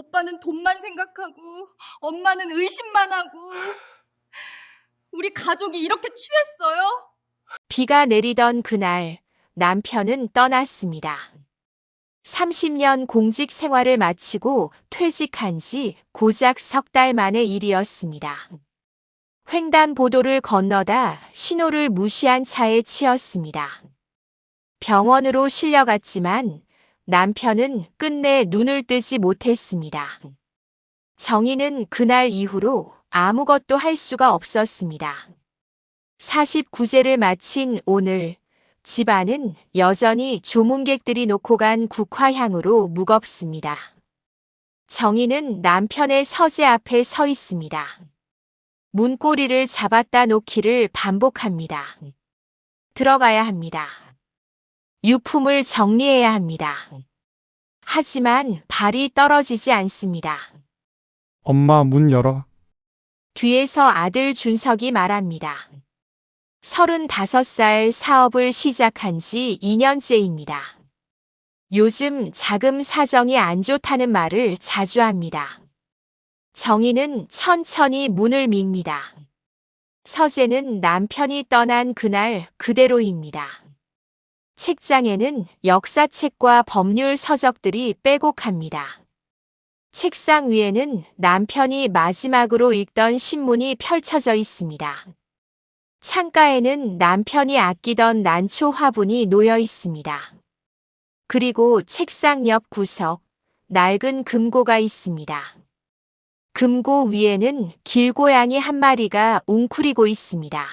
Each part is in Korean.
오빠는 돈만 생각하고 엄마는 의심만 하고 우리 가족이 이렇게 취했어요? 비가 내리던 그날 남편은 떠났습니다. 30년 공직 생활을 마치고 퇴직한 지 고작 석 달 만의 일이었습니다. 횡단보도를 건너다 신호를 무시한 차에 치였습니다. 병원으로 실려갔지만 남편은 끝내 눈을 뜨지 못했습니다. 정희는 그날 이후로 아무것도 할 수가 없었습니다. 49제를 마친 오늘 집안은 여전히 조문객들이 놓고 간 국화향으로 무겁습니다. 정희는 남편의 서재 앞에 서 있습니다. 문고리를 잡았다 놓기를 반복합니다. 들어가야 합니다. 유품을 정리해야 합니다. 하지만 발이 떨어지지 않습니다. 엄마 문 열어. 뒤에서 아들 준석이 말합니다. 35살 사업을 시작한 지 2년째입니다. 요즘 자금 사정이 안 좋다는 말을 자주 합니다. 정희는 천천히 문을 밉니다. 서재는 남편이 떠난 그날 그대로입니다. 책장에는 역사책과 법률 서적들이 빼곡합니다. 책상 위에는 남편이 마지막으로 읽던 신문이 펼쳐져 있습니다. 창가에는 남편이 아끼던 난초 화분이 놓여 있습니다. 그리고 책상 옆 구석, 낡은 금고가 있습니다. 금고 위에는 길고양이 한 마리가 웅크리고 있습니다.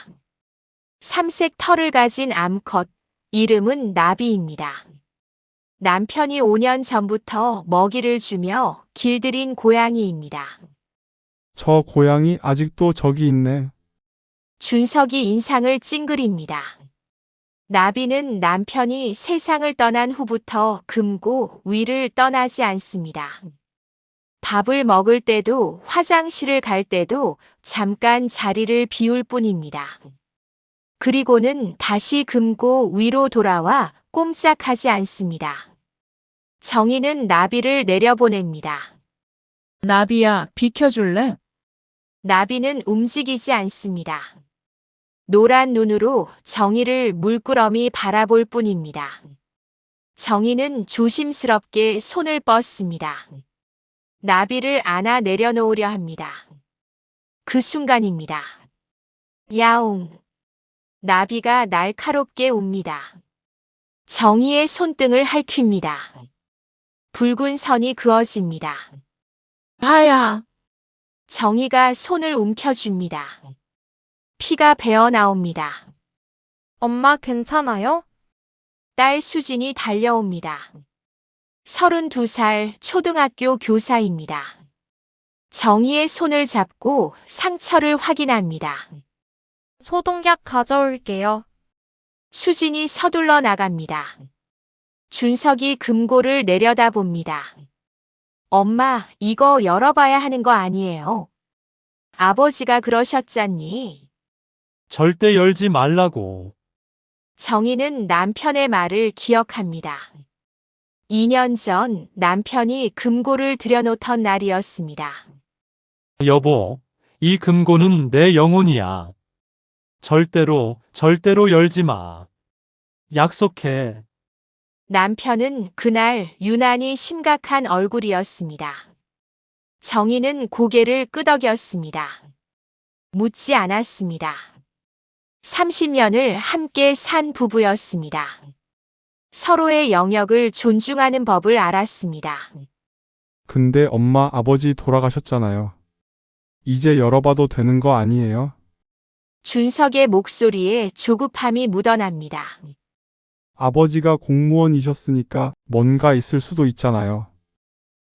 삼색 털을 가진 암컷, 이름은 나비입니다. 남편이 5년 전부터 먹이를 주며 길들인 고양이입니다. 저 고양이 아직도 저기 있네. 준석이 인상을 찡그립니다. 나비는 남편이 세상을 떠난 후부터 금고 위를 떠나지 않습니다. 밥을 먹을 때도 화장실을 갈 때도 잠깐 자리를 비울 뿐입니다. 그리고는 다시 금고 위로 돌아와 꼼짝하지 않습니다. 정희는 나비를 내려보냅니다. 나비야, 비켜줄래? 나비는 움직이지 않습니다. 노란 눈으로 정희를 물끄러미 바라볼 뿐입니다. 정희는 조심스럽게 손을 뻗습니다. 나비를 안아 내려놓으려 합니다. 그 순간입니다. 야옹. 나비가 날카롭게 웁니다. 정희의 손등을 핥힙니다. 붉은 선이 그어집니다. 아야, 정희가 손을 움켜줍니다. 피가 배어 나옵니다. 엄마 괜찮아요? 딸 수진이 달려옵니다. 32살 초등학교 교사입니다. 정희의 손을 잡고 상처를 확인합니다. 소독약 가져올게요. 수진이 서둘러 나갑니다. 준석이 금고를 내려다봅니다. 엄마, 이거 열어봐야 하는 거 아니에요? 아버지가 그러셨잖니. 절대 열지 말라고. 정희는 남편의 말을 기억합니다. 2년 전 남편이 금고를 들여놓던 날이었습니다. 여보, 이 금고는 내 영혼이야. 절대로 열지 마. 약속해. 남편은 그날 유난히 심각한 얼굴이었습니다. 정희는 고개를 끄덕였습니다. 묻지 않았습니다. 30년을 함께 산 부부였습니다. 서로의 영역을 존중하는 법을 알았습니다. 근데 엄마 아버지 돌아가셨잖아요. 이제 열어봐도 되는 거 아니에요? 준석의 목소리에 조급함이 묻어납니다. 아버지가 공무원이셨으니까 뭔가 있을 수도 있잖아요.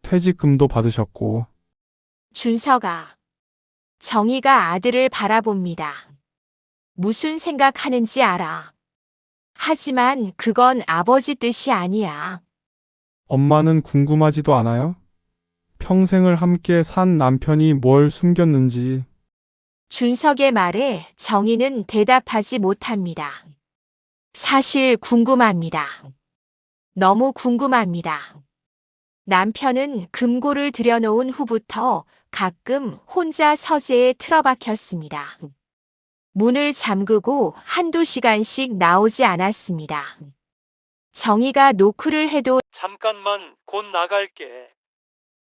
퇴직금도 받으셨고. 준석아. 정희가 아들을 바라봅니다. 무슨 생각하는지 알아. 하지만 그건 아버지 뜻이 아니야. 엄마는 궁금하지도 않아요? 평생을 함께 산 남편이 뭘 숨겼는지. 준석의 말에 정희는 대답하지 못합니다. 사실 궁금합니다. 너무 궁금합니다. 남편은 금고를 들여놓은 후부터 가끔 혼자 서재에 틀어박혔습니다. 문을 잠그고 한두 시간씩 나오지 않았습니다. 정희가 노크를 해도 잠깐만 곧 나갈게.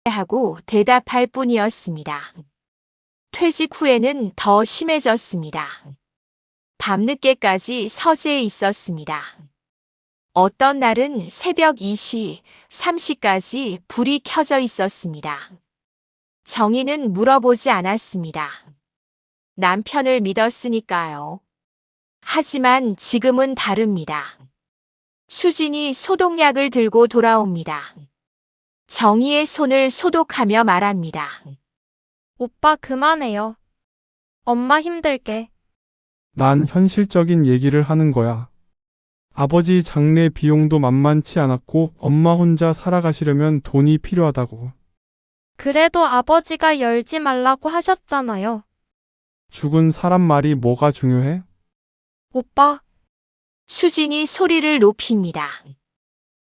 하고 대답할 뿐이었습니다. 퇴직 후에는 더 심해졌습니다. 밤늦게까지 서재에 있었습니다. 어떤 날은 새벽 2시, 3시까지 불이 켜져 있었습니다. 정희는 물어보지 않았습니다. 남편을 믿었으니까요. 하지만 지금은 다릅니다. 수진이 소독약을 들고 돌아옵니다. 정희의 손을 소독하며 말합니다. 오빠 그만해요. 엄마 힘들게. 난 현실적인 얘기를 하는 거야. 아버지 장례 비용도 만만치 않았고 엄마 혼자 살아가시려면 돈이 필요하다고. 그래도 아버지가 열지 말라고 하셨잖아요. 죽은 사람 말이 뭐가 중요해? 오빠, 수진이 소리를 높입니다.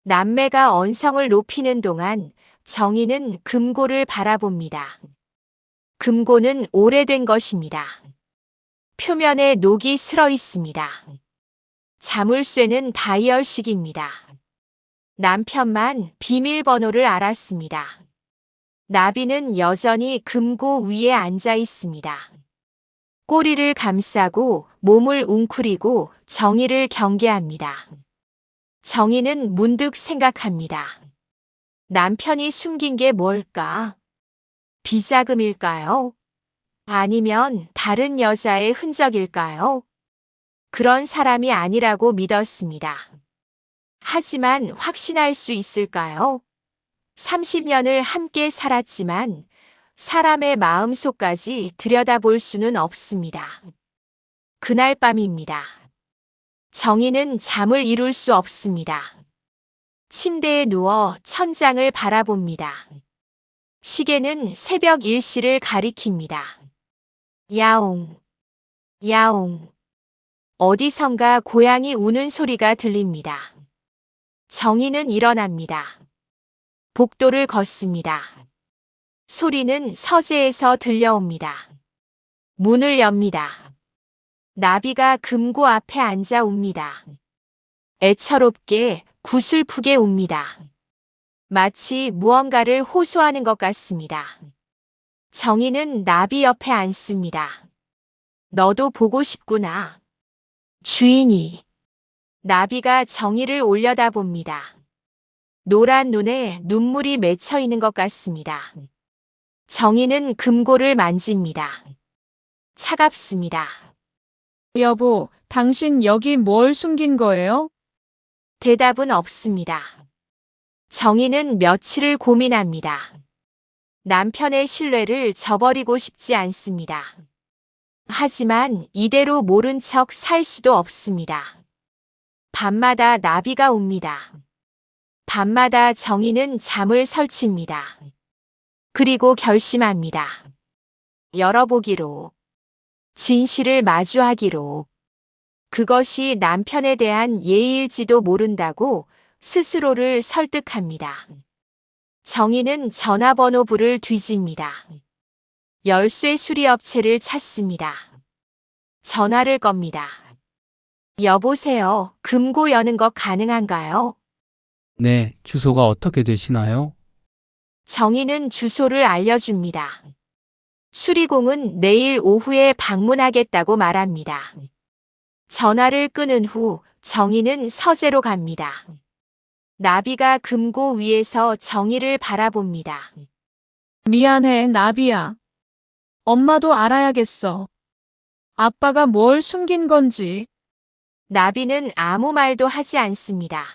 남매가 언성을 높이는 동안 정희는 금고를 바라봅니다. 금고는 오래된 것입니다. 표면에 녹이 슬어 있습니다. 자물쇠는 다이얼식입니다. 남편만 비밀번호를 알았습니다. 나비는 여전히 금고 위에 앉아 있습니다. 꼬리를 감싸고 몸을 웅크리고 정희를 경계합니다. 정희는 문득 생각합니다. 남편이 숨긴 게 뭘까? 비자금일까요? 아니면 다른 여자의 흔적일까요? 그런 사람이 아니라고 믿었습니다. 하지만 확신할 수 있을까요? 30년을 함께 살았지만 사람의 마음속까지 들여다볼 수는 없습니다. 그날 밤입니다. 정희는 잠을 이룰 수 없습니다. 침대에 누워 천장을 바라봅니다. 시계는 새벽 1시를 가리킵니다. 야옹, 야옹. 어디선가 고양이 우는 소리가 들립니다. 정희는 일어납니다. 복도를 걷습니다. 소리는 서재에서 들려옵니다. 문을 엽니다. 나비가 금고 앞에 앉아 웁니다. 애처롭게 구슬프게 웁니다. 마치 무언가를 호소하는 것 같습니다. 정희는 나비 옆에 앉습니다. 너도 보고 싶구나. 주인이. 나비가 정희를 올려다봅니다. 노란 눈에 눈물이 맺혀 있는 것 같습니다. 정희는 금고를 만집니다. 차갑습니다. 여보, 당신 여기 뭘 숨긴 거예요? 대답은 없습니다. 정희는 며칠을 고민합니다. 남편의 신뢰를 저버리고 싶지 않습니다. 하지만 이대로 모른 척 살 수도 없습니다. 밤마다 나비가 웁니다. 밤마다 정희는 잠을 설칩니다. 그리고 결심합니다. 열어보기로. 진실을 마주하기로. 그것이 남편에 대한 예의일지도 모른다고 스스로를 설득합니다. 정희는 전화번호부를 뒤집니다. 열쇠 수리업체를 찾습니다. 전화를 겁니다. 여보세요. 금고 여는 거 가능한가요? 네, 주소가 어떻게 되시나요? 정희는 주소를 알려줍니다. 수리공은 내일 오후에 방문하겠다고 말합니다. 전화를 끊은 후 정희는 서재로 갑니다. 나비가 금고 위에서 정희를 바라봅니다. 미안해, 나비야. 엄마도 알아야겠어. 아빠가 뭘 숨긴 건지. 나비는 아무 말도 하지 않습니다.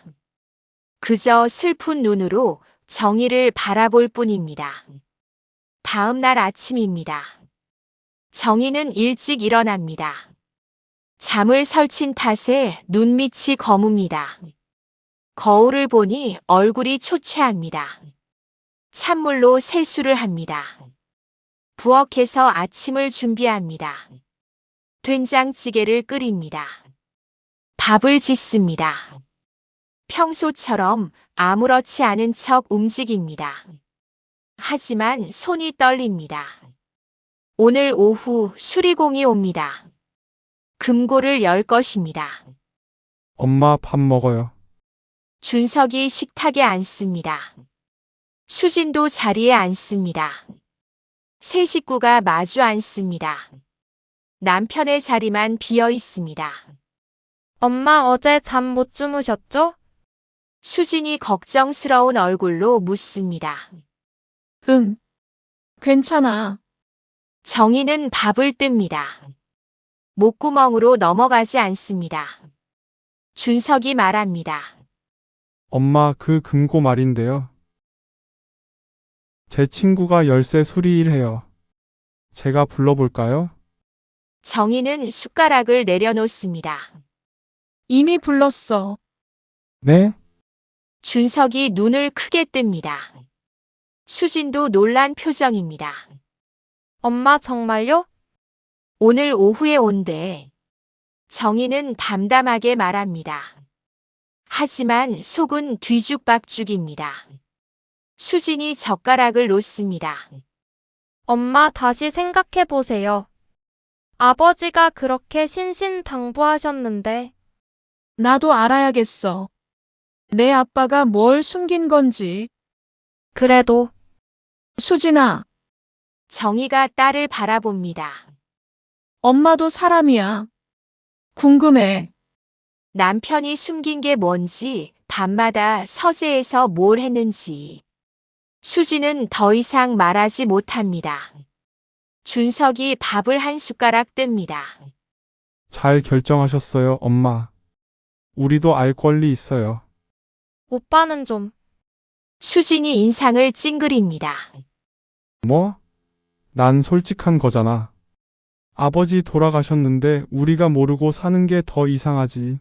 그저 슬픈 눈으로 정희를 바라볼 뿐입니다. 다음 날 아침입니다. 정희는 일찍 일어납니다. 잠을 설친 탓에 눈밑이 거뭅니다. 거울을 보니 얼굴이 초췌합니다. 찬물로 세수를 합니다. 부엌에서 아침을 준비합니다. 된장찌개를 끓입니다. 밥을 짓습니다. 평소처럼 아무렇지 않은 척 움직입니다. 하지만 손이 떨립니다. 오늘 오후 수리공이 옵니다. 금고를 열 것입니다. 엄마 밥 먹어요. 준석이 식탁에 앉습니다. 수진도 자리에 앉습니다. 세 식구가 마주 앉습니다. 남편의 자리만 비어 있습니다. 엄마 어제 잠 못 주무셨죠? 수진이 걱정스러운 얼굴로 묻습니다. 응. 괜찮아. 정희는 밥을 뜹니다. 목구멍으로 넘어가지 않습니다. 준석이 말합니다. 엄마 그 금고 말인데요. 제 친구가 열쇠 수리일 해요. 제가 불러볼까요? 정희는 숟가락을 내려놓습니다. 이미 불렀어. 네? 준석이 눈을 크게 뜹니다. 수진도 놀란 표정입니다. 엄마 정말요? 오늘 오후에 온대. 정희는 담담하게 말합니다. 하지만 속은 뒤죽박죽입니다. 수진이 젓가락을 놓습니다. 엄마 다시 생각해 보세요. 아버지가 그렇게 신신당부하셨는데 나도 알아야겠어. 내 아빠가 뭘 숨긴 건지. 그래도 수진아, 정희가 딸을 바라봅니다. 엄마도 사람이야. 궁금해. 남편이 숨긴 게 뭔지, 밤마다 서재에서 뭘 했는지. 수지는 더 이상 말하지 못합니다. 준석이 밥을 한 숟가락 뜹니다. 잘 결정하셨어요, 엄마. 우리도 알 권리 있어요. 오빠는 좀 수진이 인상을 찡그립니다. 뭐? 난 솔직한 거잖아. 아버지 돌아가셨는데 우리가 모르고 사는 게 더 이상하지.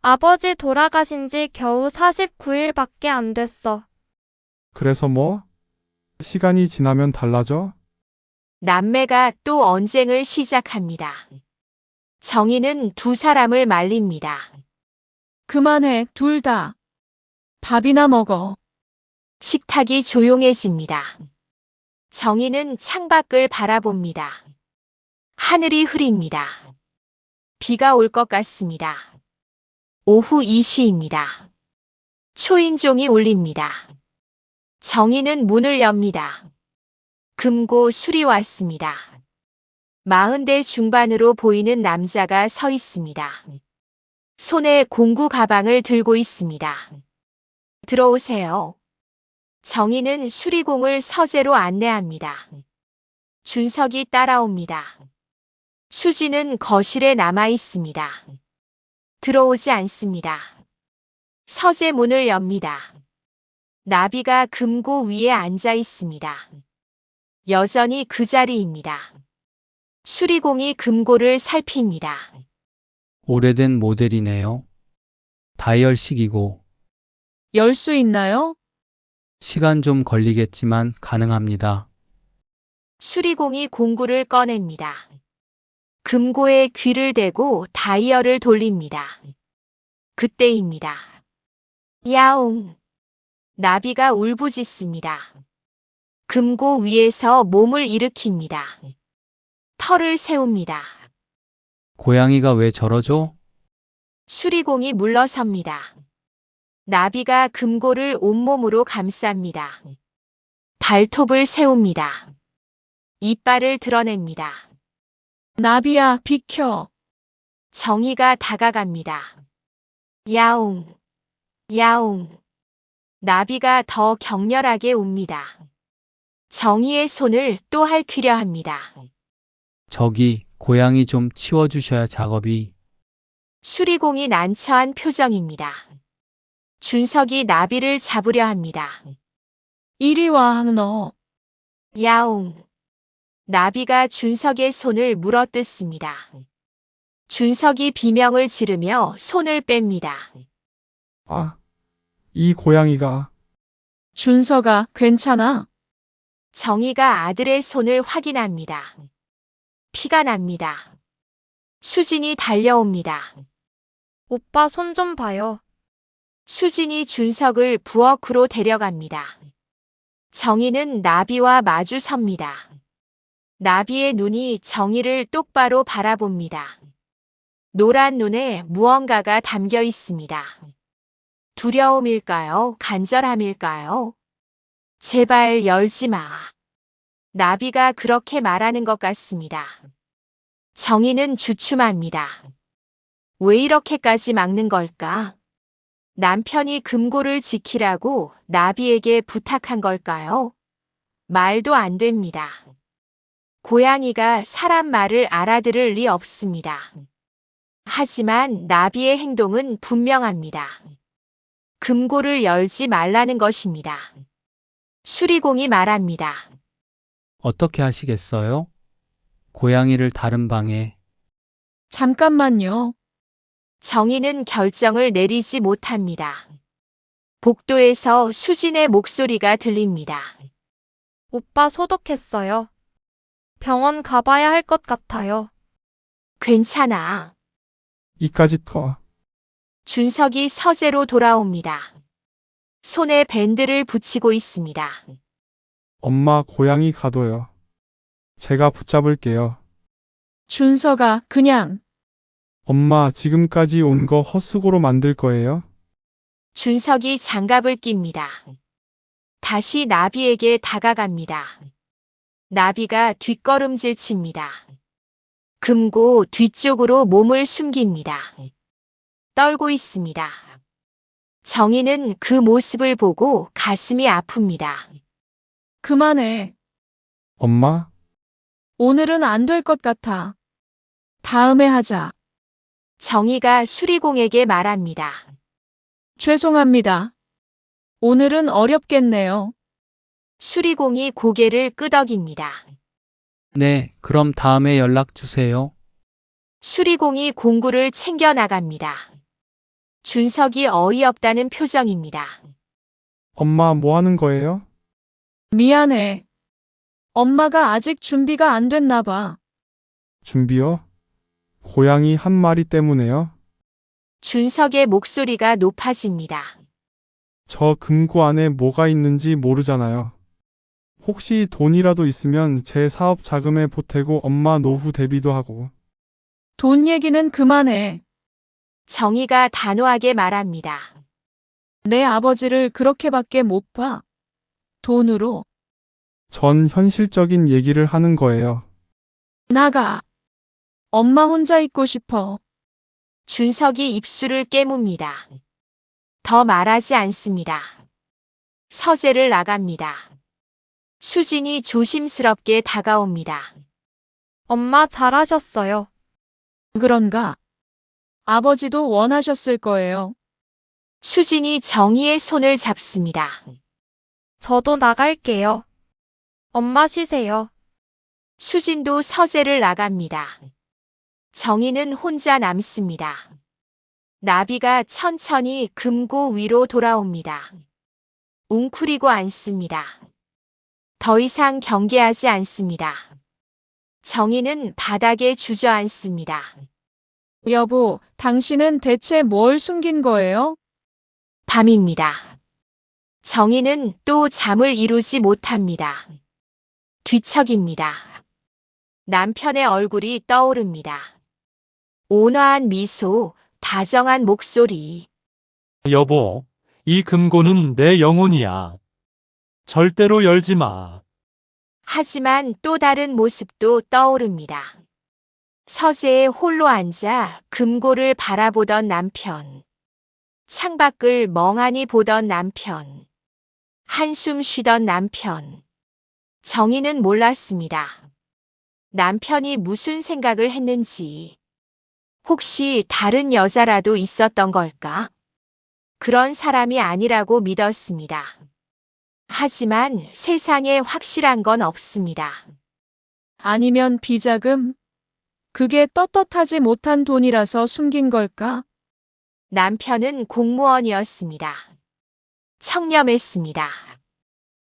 아버지 돌아가신 지 겨우 49일밖에 안 됐어. 그래서 뭐? 시간이 지나면 달라져? 남매가 또 언쟁을 시작합니다. 정희는 두 사람을 말립니다. 그만해, 둘 다. 밥이나 먹어. 식탁이 조용해집니다. 정희는 창밖을 바라봅니다. 하늘이 흐립니다. 비가 올 것 같습니다. 오후 2시입니다. 초인종이 울립니다. 정희는 문을 엽니다. 금고 술이 왔습니다. 40대 중반으로 보이는 남자가 서 있습니다. 손에 공구 가방을 들고 있습니다. 들어오세요. 정희는 수리공을 서재로 안내합니다. 준석이 따라옵니다. 수지는 거실에 남아 있습니다. 들어오지 않습니다. 서재 문을 엽니다. 나비가 금고 위에 앉아 있습니다. 여전히 그 자리입니다. 수리공이 금고를 살핍니다. 오래된 모델이네요. 다이얼식이고 열 수 있나요? 시간 좀 걸리겠지만 가능합니다. 수리공이 공구를 꺼냅니다. 금고에 귀를 대고 다이얼을 돌립니다. 그때입니다. 야옹! 나비가 울부짖습니다. 금고 위에서 몸을 일으킵니다. 털을 세웁니다. 고양이가 왜 저러죠? 수리공이 물러섭니다. 나비가 금고를 온몸으로 감쌉니다. 발톱을 세웁니다. 이빨을 드러냅니다. 나비야, 비켜. 정희가 다가갑니다. 야옹, 야옹. 나비가 더 격렬하게 웁니다. 정희의 손을 또 핥히려 합니다. 저기 고양이 좀 치워주셔야 작업이. 수리공이 난처한 표정입니다. 준석이 나비를 잡으려 합니다. 이리 와, 너. 야옹. 나비가 준석의 손을 물어뜯습니다. 준석이 비명을 지르며 손을 뺍니다. 아, 이 고양이가. 준서가 괜찮아? 정희가 아들의 손을 확인합니다. 피가 납니다. 수진이 달려옵니다. 오빠 손 좀 봐요. 수진이 준석을 부엌으로 데려갑니다. 정희는 나비와 마주 섭니다. 나비의 눈이 정희를 똑바로 바라봅니다. 노란 눈에 무언가가 담겨 있습니다. 두려움일까요? 간절함일까요? 제발 열지 마. 나비가 그렇게 말하는 것 같습니다. 정희는 주춤합니다. 왜 이렇게까지 막는 걸까? 남편이 금고를 지키라고 나비에게 부탁한 걸까요? 말도 안 됩니다. 고양이가 사람 말을 알아들을 리 없습니다. 하지만 나비의 행동은 분명합니다. 금고를 열지 말라는 것입니다. 수리공이 말합니다. 어떻게 하시겠어요? 고양이를 다른 방에. 잠깐만요. 정희는 결정을 내리지 못합니다. 복도에서 수진의 목소리가 들립니다. 오빠 소독했어요. 병원 가봐야 할 것 같아요. 괜찮아. 이까지 터. 준석이 서재로 돌아옵니다. 손에 밴드를 붙이고 있습니다. 엄마 고양이 가둬요. 제가 붙잡을게요. 준서가 그냥 엄마 지금까지 온 거 헛수고로 만들 거예요? 준석이 장갑을 낍니다. 다시 나비에게 다가갑니다. 나비가 뒷걸음질 칩니다. 금고 뒤쪽으로 몸을 숨깁니다. 떨고 있습니다. 정희는 그 모습을 보고 가슴이 아픕니다. 그만해. 엄마? 오늘은 안 될 것 같아. 다음에 하자. 정희가 수리공에게 말합니다. 죄송합니다. 오늘은 어렵겠네요. 수리공이 고개를 끄덕입니다. 네, 그럼 다음에 연락 주세요. 수리공이 공구를 챙겨 나갑니다. 준석이 어이없다는 표정입니다. 엄마 뭐 하는 거예요? 미안해. 엄마가 아직 준비가 안 됐나 봐. 준비요? 고양이 한 마리 때문에요? 준석의 목소리가 높아집니다. 저 금고 안에 뭐가 있는지 모르잖아요. 혹시 돈이라도 있으면 제 사업 자금에 보태고 엄마 노후 대비도 하고. 돈 얘기는 그만해. 정희가 단호하게 말합니다. 내 아버지를 그렇게밖에 못 봐. 돈으로. 전 현실적인 얘기를 하는 거예요. 나가. 엄마 혼자 있고 싶어. 준석이 입술을 깨뭅니다. 더 말하지 않습니다. 서재를 나갑니다. 수진이 조심스럽게 다가옵니다. 엄마 잘하셨어요. 그런가? 아버지도 원하셨을 거예요. 수진이 정희의 손을 잡습니다. 저도 나갈게요. 엄마 쉬세요. 수진도 서재를 나갑니다. 정희는 혼자 남습니다. 나비가 천천히 금고 위로 돌아옵니다. 웅크리고 앉습니다. 더 이상 경계하지 않습니다. 정희는 바닥에 주저앉습니다. 여보, 당신은 대체 뭘 숨긴 거예요? 밤입니다. 정희는 또 잠을 이루지 못합니다. 뒤척입니다. 남편의 얼굴이 떠오릅니다. 온화한 미소, 다정한 목소리. 여보, 이 금고는 내 영혼이야. 절대로 열지 마. 하지만 또 다른 모습도 떠오릅니다. 서재에 홀로 앉아 금고를 바라보던 남편. 창밖을 멍하니 보던 남편. 한숨 쉬던 남편. 정희는 몰랐습니다. 남편이 무슨 생각을 했는지. 혹시 다른 여자라도 있었던 걸까? 그런 사람이 아니라고 믿었습니다. 하지만 세상에 확실한 건 없습니다. 아니면 비자금? 그게 떳떳하지 못한 돈이라서 숨긴 걸까? 남편은 공무원이었습니다. 청렴했습니다.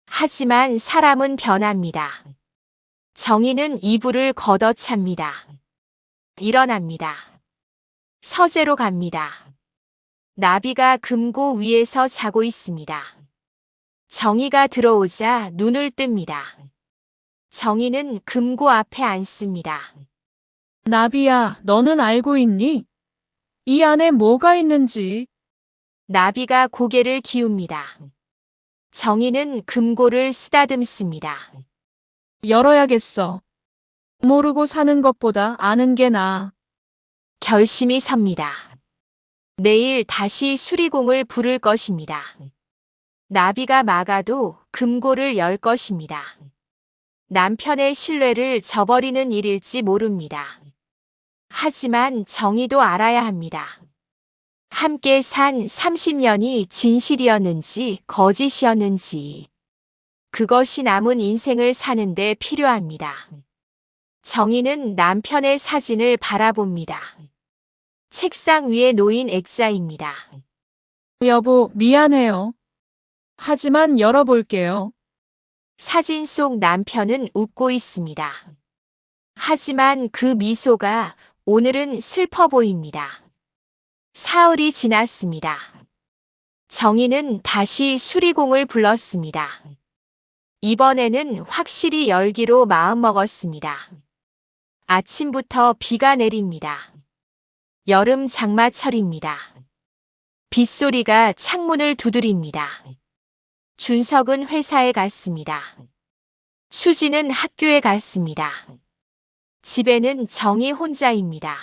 하지만 사람은 변합니다. 정희는 이불을 걷어찹니다. 일어납니다. 서재로 갑니다. 나비가 금고 위에서 자고 있습니다. 정희가 들어오자 눈을 뜹니다. 정희는 금고 앞에 앉습니다. 나비야, 너는 알고 있니? 이 안에 뭐가 있는지. 나비가 고개를 기웁니다. 정희는 금고를 쓰다듬습니다. 열어야겠어. 모르고 사는 것보다 아는 게 나아. 결심이 섭니다. 내일 다시 수리공을 부를 것입니다. 나비가 막아도 금고를 열 것입니다. 남편의 신뢰를 저버리는 일일지 모릅니다. 하지만 정희도 알아야 합니다. 함께 산 30년이 진실이었는지 거짓이었는지 그것이 남은 인생을 사는데 필요합니다. 정희는 남편의 사진을 바라봅니다. 책상 위에 놓인 액자입니다. 여보, 미안해요. 하지만 열어볼게요. 사진 속 남편은 웃고 있습니다. 하지만 그 미소가 오늘은 슬퍼 보입니다. 사흘이 지났습니다. 정희는 다시 수리공을 불렀습니다. 이번에는 확실히 열기로 마음먹었습니다. 아침부터 비가 내립니다. 여름 장마철입니다. 빗소리가 창문을 두드립니다. 준석은 회사에 갔습니다. 수지는 학교에 갔습니다. 집에는 정희 혼자입니다.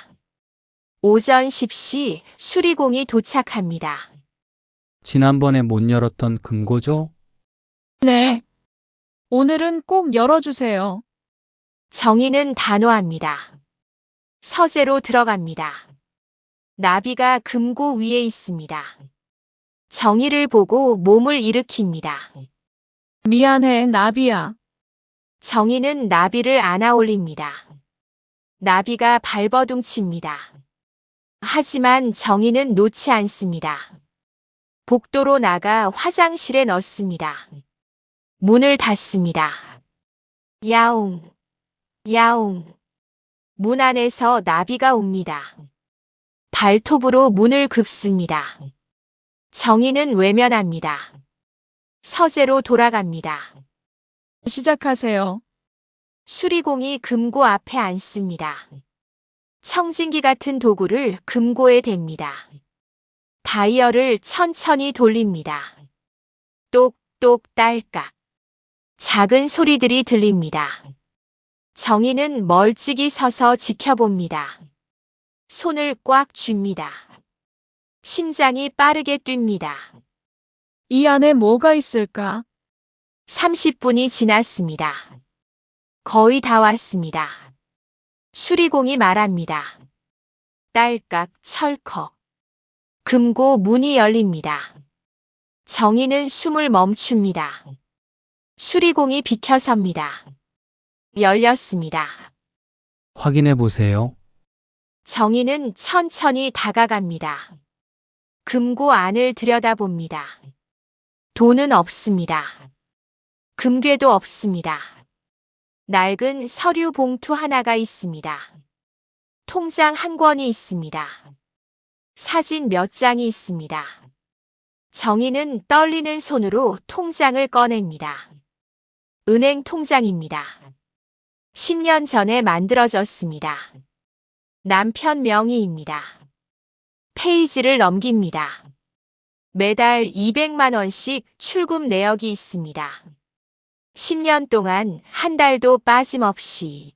오전 10시 수리공이 도착합니다. 지난번에 못 열었던 금고죠? 네. 오늘은 꼭 열어주세요. 정희는 단호합니다. 서재로 들어갑니다. 나비가 금고 위에 있습니다. 정희를 보고 몸을 일으킵니다. 미안해, 나비야. 정희는 나비를 안아 올립니다. 나비가 발버둥칩니다. 하지만 정희는 놓지 않습니다. 복도로 나가 화장실에 넣습니다. 문을 닫습니다. 야옹, 야옹. 문 안에서 나비가 옵니다. 발톱으로 문을 긋습니다. 정희는 외면합니다. 서재로 돌아갑니다. 시작하세요. 수리공이 금고 앞에 앉습니다. 청진기 같은 도구를 금고에 댑니다. 다이얼을 천천히 돌립니다. 똑똑 딸깍. 작은 소리들이 들립니다. 정희는 멀찍이 서서 지켜봅니다. 손을 꽉 쥡니다. 심장이 빠르게 뜁니다. 이 안에 뭐가 있을까? 30분이 지났습니다. 거의 다 왔습니다. 수리공이 말합니다. 딸깍 철컥. 금고 문이 열립니다. 정희는 숨을 멈춥니다. 수리공이 비켜섭니다. 열렸습니다. 확인해 보세요. 정희는 천천히 다가갑니다. 금고 안을 들여다봅니다. 돈은 없습니다. 금괴도 없습니다. 낡은 서류 봉투 하나가 있습니다. 통장 한 권이 있습니다. 사진 몇 장이 있습니다. 정희는 떨리는 손으로 통장을 꺼냅니다. 은행 통장입니다. 10년 전에 만들어졌습니다. 남편 명의입니다. 페이지를 넘깁니다. 매달 200만 원씩 출금 내역이 있습니다. 10년 동안 한 달도 빠짐없이.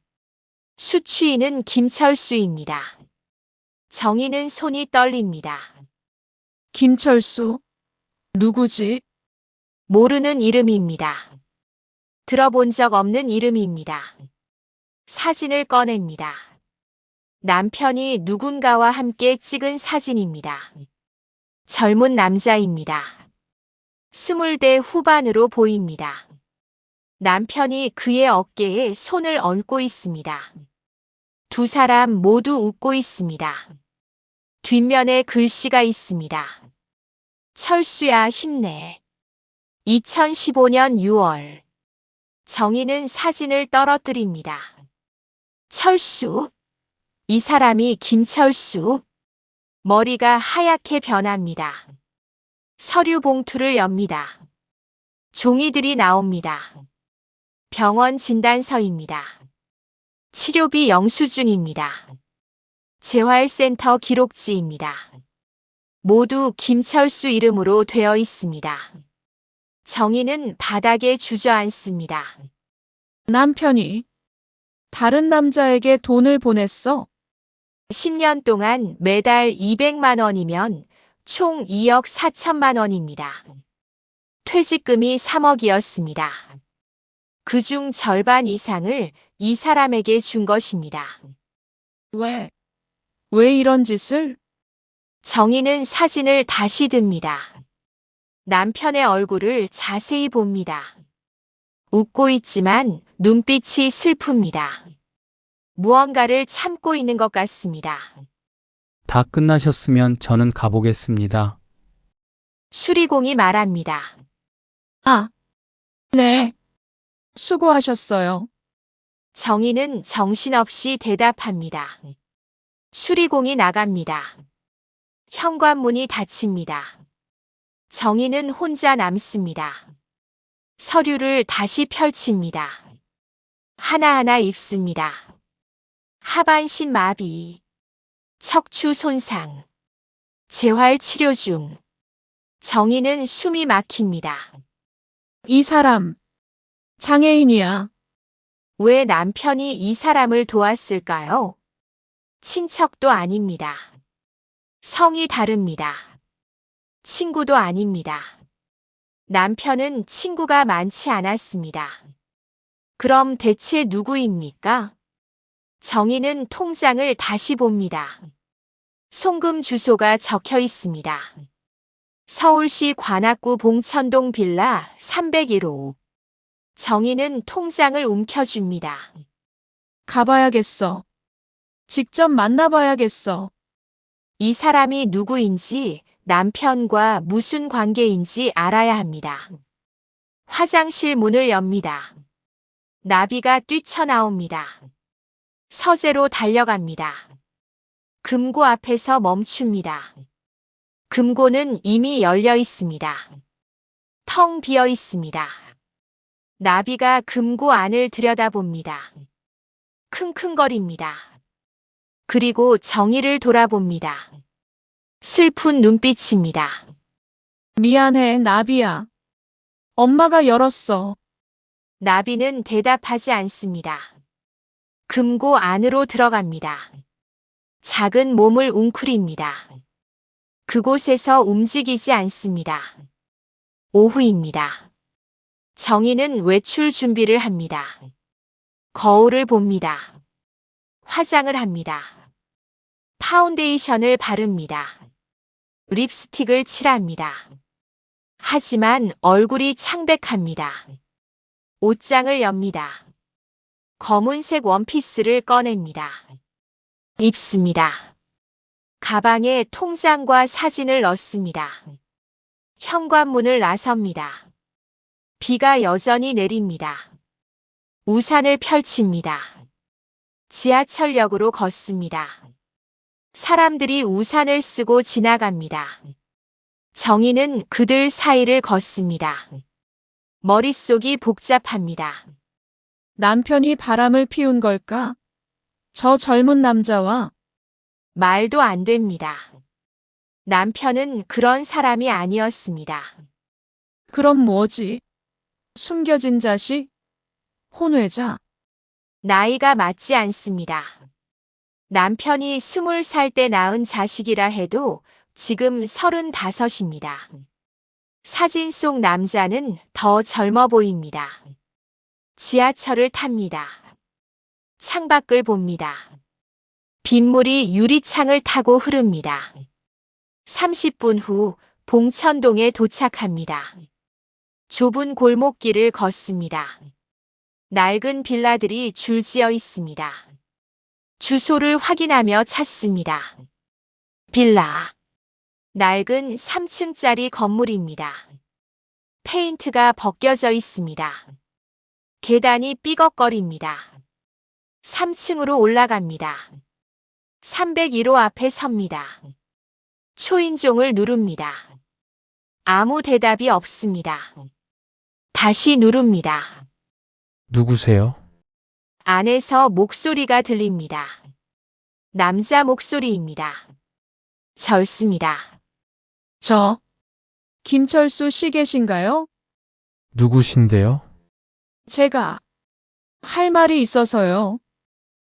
수취인은 김철수입니다. 정희는 손이 떨립니다. 김철수. 누구지? 모르는 이름입니다. 들어본 적 없는 이름입니다. 사진을 꺼냅니다. 남편이 누군가와 함께 찍은 사진입니다. 젊은 남자입니다. 20대 후반으로 보입니다. 남편이 그의 어깨에 손을 얹고 있습니다. 두 사람 모두 웃고 있습니다. 뒷면에 글씨가 있습니다. 철수야 힘내. 2015년 6월. 정희는 사진을 떨어뜨립니다. 철수? 이 사람이 김철수? 머리가 하얗게 변합니다. 서류 봉투를 엽니다. 종이들이 나옵니다. 병원 진단서입니다. 치료비 영수증입니다. 재활센터 기록지입니다. 모두 김철수 이름으로 되어 있습니다. 정희는 바닥에 주저앉습니다. 남편이 다른 남자에게 돈을 보냈어. 10년 동안 매달 200만 원이면 총 2억 4천만 원입니다. 퇴직금이 3억이었습니다. 그중 절반 이상을 이 사람에게 준 것입니다. 왜? 왜 이런 짓을? 정희는 사진을 다시 듭니다. 남편의 얼굴을 자세히 봅니다. 웃고 있지만 눈빛이 슬픕니다. 무언가를 참고 있는 것 같습니다. 다 끝나셨으면 저는 가보겠습니다. 수리공이 말합니다. 아, 네. 수고하셨어요. 정희는 정신없이 대답합니다. 수리공이 나갑니다. 현관문이 닫힙니다. 정희는 혼자 남습니다. 서류를 다시 펼칩니다. 하나하나 읽습니다. 하반신 마비, 척추 손상, 재활 치료 중. 정희는 숨이 막힙니다. 이 사람, 장애인이야. 왜 남편이 이 사람을 도왔을까요? 친척도 아닙니다. 성이 다릅니다. 친구도 아닙니다. 남편은 친구가 많지 않았습니다. 그럼 대체 누구입니까? 정희는 통장을 다시 봅니다. 송금 주소가 적혀 있습니다. 서울시 관악구 봉천동 빌라 301호. 정희는 통장을 움켜줍니다. 가봐야겠어. 직접 만나봐야겠어. 이 사람이 누구인지, 남편과 무슨 관계인지 알아야 합니다. 화장실 문을 엽니다. 나비가 뛰쳐나옵니다. 서재로 달려갑니다. 금고 앞에서 멈춥니다. 금고는 이미 열려 있습니다. 텅 비어 있습니다. 나비가 금고 안을 들여다봅니다. 킁킁거립니다. 그리고 정희를 돌아봅니다. 슬픈 눈빛입니다. 미안해, 나비야. 엄마가 열었어. 나비는 대답하지 않습니다. 금고 안으로 들어갑니다. 작은 몸을 웅크립니다. 그곳에서 움직이지 않습니다. 오후입니다. 정희는 외출 준비를 합니다. 거울을 봅니다. 화장을 합니다. 파운데이션을 바릅니다. 립스틱을 칠합니다. 하지만 얼굴이 창백합니다. 옷장을 엽니다. 검은색 원피스를 꺼냅니다. 입습니다. 가방에 통장과 사진을 넣습니다. 현관문을 나섭니다. 비가 여전히 내립니다. 우산을 펼칩니다. 지하철역으로 걷습니다. 사람들이 우산을 쓰고 지나갑니다. 정희는 그들 사이를 걷습니다. 머릿속이 복잡합니다. 남편이 바람을 피운 걸까? 저 젊은 남자와 말도 안 됩니다. 남편은 그런 사람이 아니었습니다. 그럼 뭐지? 숨겨진 자식? 혼외자? 나이가 맞지 않습니다. 남편이 20살 때 낳은 자식이라 해도 지금 35입니다. 사진 속 남자는 더 젊어 보입니다. 지하철을 탑니다. 창밖을 봅니다. 빗물이 유리창을 타고 흐릅니다. 30분 후 봉천동에 도착합니다. 좁은 골목길을 걷습니다. 낡은 빌라들이 줄지어 있습니다. 주소를 확인하며 찾습니다. 빌라. 낡은 3층짜리 건물입니다. 페인트가 벗겨져 있습니다. 계단이 삐걱거립니다. 3층으로 올라갑니다. 301호 앞에 섭니다. 초인종을 누릅니다. 아무 대답이 없습니다. 다시 누릅니다. 누구세요? 안에서 목소리가 들립니다. 남자 목소리입니다. 절습니다. 저, 김철수 씨 계신가요? 누구신데요? 제가 할 말이 있어서요.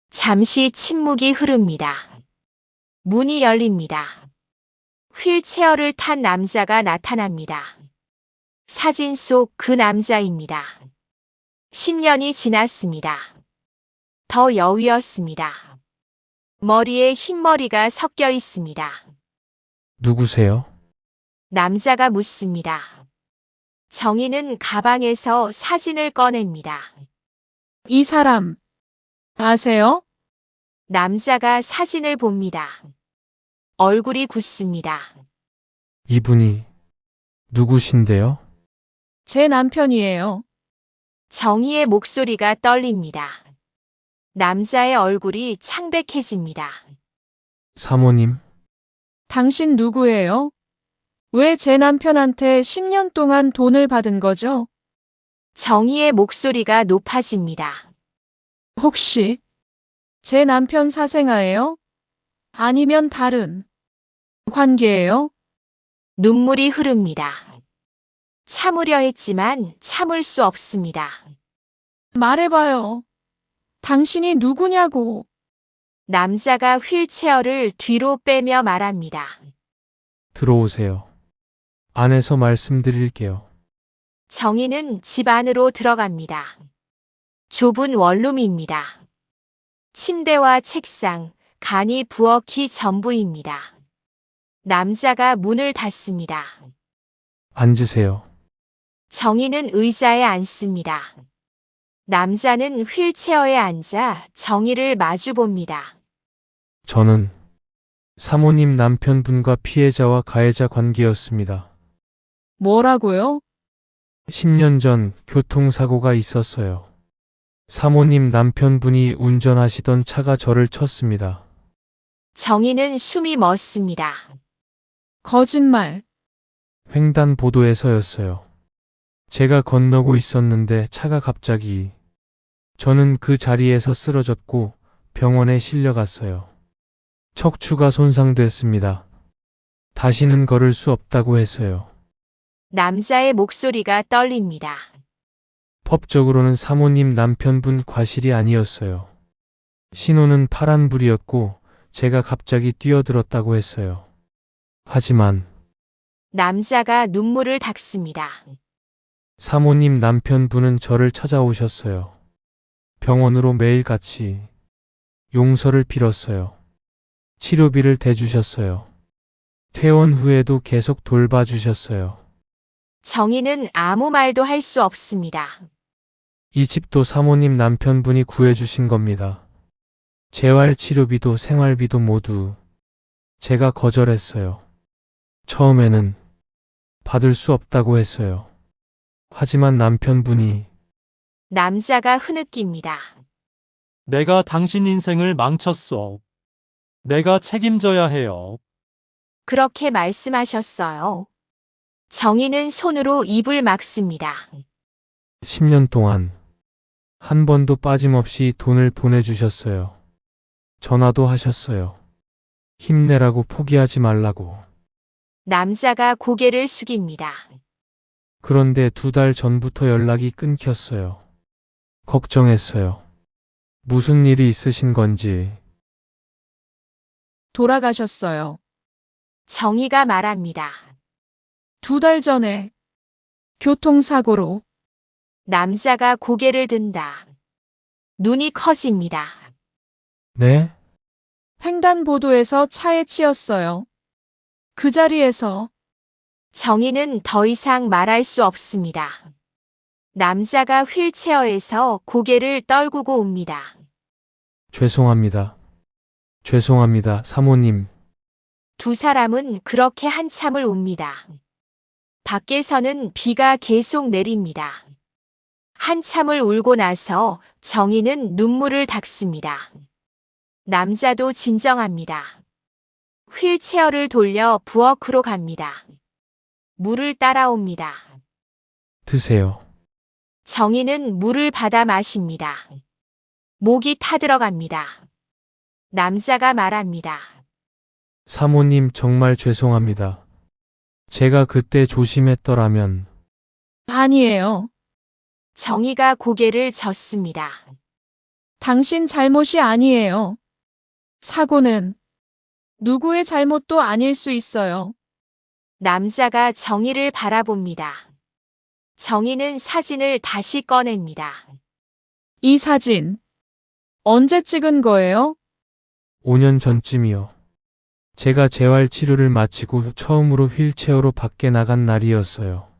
잠시 침묵이 흐릅니다. 문이 열립니다. 휠체어를 탄 남자가 나타납니다. 사진 속 그 남자입니다. 10년이 지났습니다. 더 여위었습니다. 머리에 흰머리가 섞여 있습니다. 누구세요? 남자가 묻습니다. 정희는 가방에서 사진을 꺼냅니다. 이 사람, 아세요? 남자가 사진을 봅니다. 얼굴이 굳습니다. 이분이 누구신데요? 제 남편이에요. 정희의 목소리가 떨립니다. 남자의 얼굴이 창백해집니다. 사모님, 당신 누구예요? 왜 제 남편한테 10년 동안 돈을 받은 거죠? 정희의 목소리가 높아집니다. 혹시 제 남편 사생아예요? 아니면 다른 관계예요? 눈물이 흐릅니다. 참으려 했지만 참을 수 없습니다. 말해봐요. 당신이 누구냐고. 남자가 휠체어를 뒤로 빼며 말합니다. 들어오세요. 안에서 말씀드릴게요. 정희는 집 안으로 들어갑니다. 좁은 원룸입니다. 침대와 책상, 간이 부엌이 전부입니다. 남자가 문을 닫습니다. 앉으세요. 정희는 의자에 앉습니다. 남자는 휠체어에 앉아 정희를 마주 봅니다. 저는 사모님 남편분과 피해자와 가해자 관계였습니다. 뭐라고요? 10년 전 교통사고가 있었어요. 사모님 남편분이 운전하시던 차가 저를 쳤습니다. 정희는 숨이 멎습니다. 거짓말. 횡단보도에서였어요. 제가 건너고 있었는데 차가 갑자기 저는 그 자리에서 쓰러졌고 병원에 실려갔어요. 척추가 손상됐습니다. 다시는 걸을 수 없다고 했어요. 남자의 목소리가 떨립니다. 법적으로는 사모님 남편분 과실이 아니었어요. 신호는 파란불이었고 제가 갑자기 뛰어들었다고 했어요. 하지만 남자가 눈물을 닦습니다. 사모님 남편분은 저를 찾아오셨어요. 병원으로 매일같이 용서를 빌었어요. 치료비를 대주셨어요. 퇴원 후에도 계속 돌봐주셨어요. 정희는 아무 말도 할 수 없습니다. 이 집도 사모님 남편분이 구해주신 겁니다. 재활 치료비도 생활비도 모두 제가 거절했어요. 처음에는 받을 수 없다고 했어요. 하지만 남편분이 남자가 흐느낍니다. 내가 당신 인생을 망쳤어. 내가 책임져야 해요. 그렇게 말씀하셨어요. 정희는 손으로 입을 막습니다. 10년 동안 한 번도 빠짐없이 돈을 보내주셨어요. 전화도 하셨어요. 힘내라고 포기하지 말라고. 남자가 고개를 숙입니다. 그런데 2달 전부터 연락이 끊겼어요. 걱정했어요. 무슨 일이 있으신 건지. 돌아가셨어요. 정희가 말합니다. 2달 전에 교통사고로. 남자가 고개를 든다. 눈이 커집니다. 네? 횡단보도에서 차에 치였어요. 그 자리에서 정희는 더 이상 말할 수 없습니다. 남자가 휠체어에서 고개를 떨구고 옵니다. 죄송합니다. 죄송합니다, 사모님. 두 사람은 그렇게 한참을 웁니다. 밖에서는 비가 계속 내립니다. 한참을 울고 나서 정희는 눈물을 닦습니다. 남자도 진정합니다. 휠체어를 돌려 부엌으로 갑니다. 물을 따라옵니다. 드세요. 정희는 물을 받아 마십니다. 목이 타들어갑니다. 남자가 말합니다. 사모님 정말 죄송합니다. 제가 그때 조심했더라면 아니에요. 정희가 고개를 젓습니다. 당신 잘못이 아니에요. 사고는 누구의 잘못도 아닐 수 있어요. 남자가 정희를 바라봅니다. 정희는 사진을 다시 꺼냅니다. 이 사진 언제 찍은 거예요? 5년 전쯤이요. 제가 재활 치료를 마치고 처음으로 휠체어로 밖에 나간 날이었어요.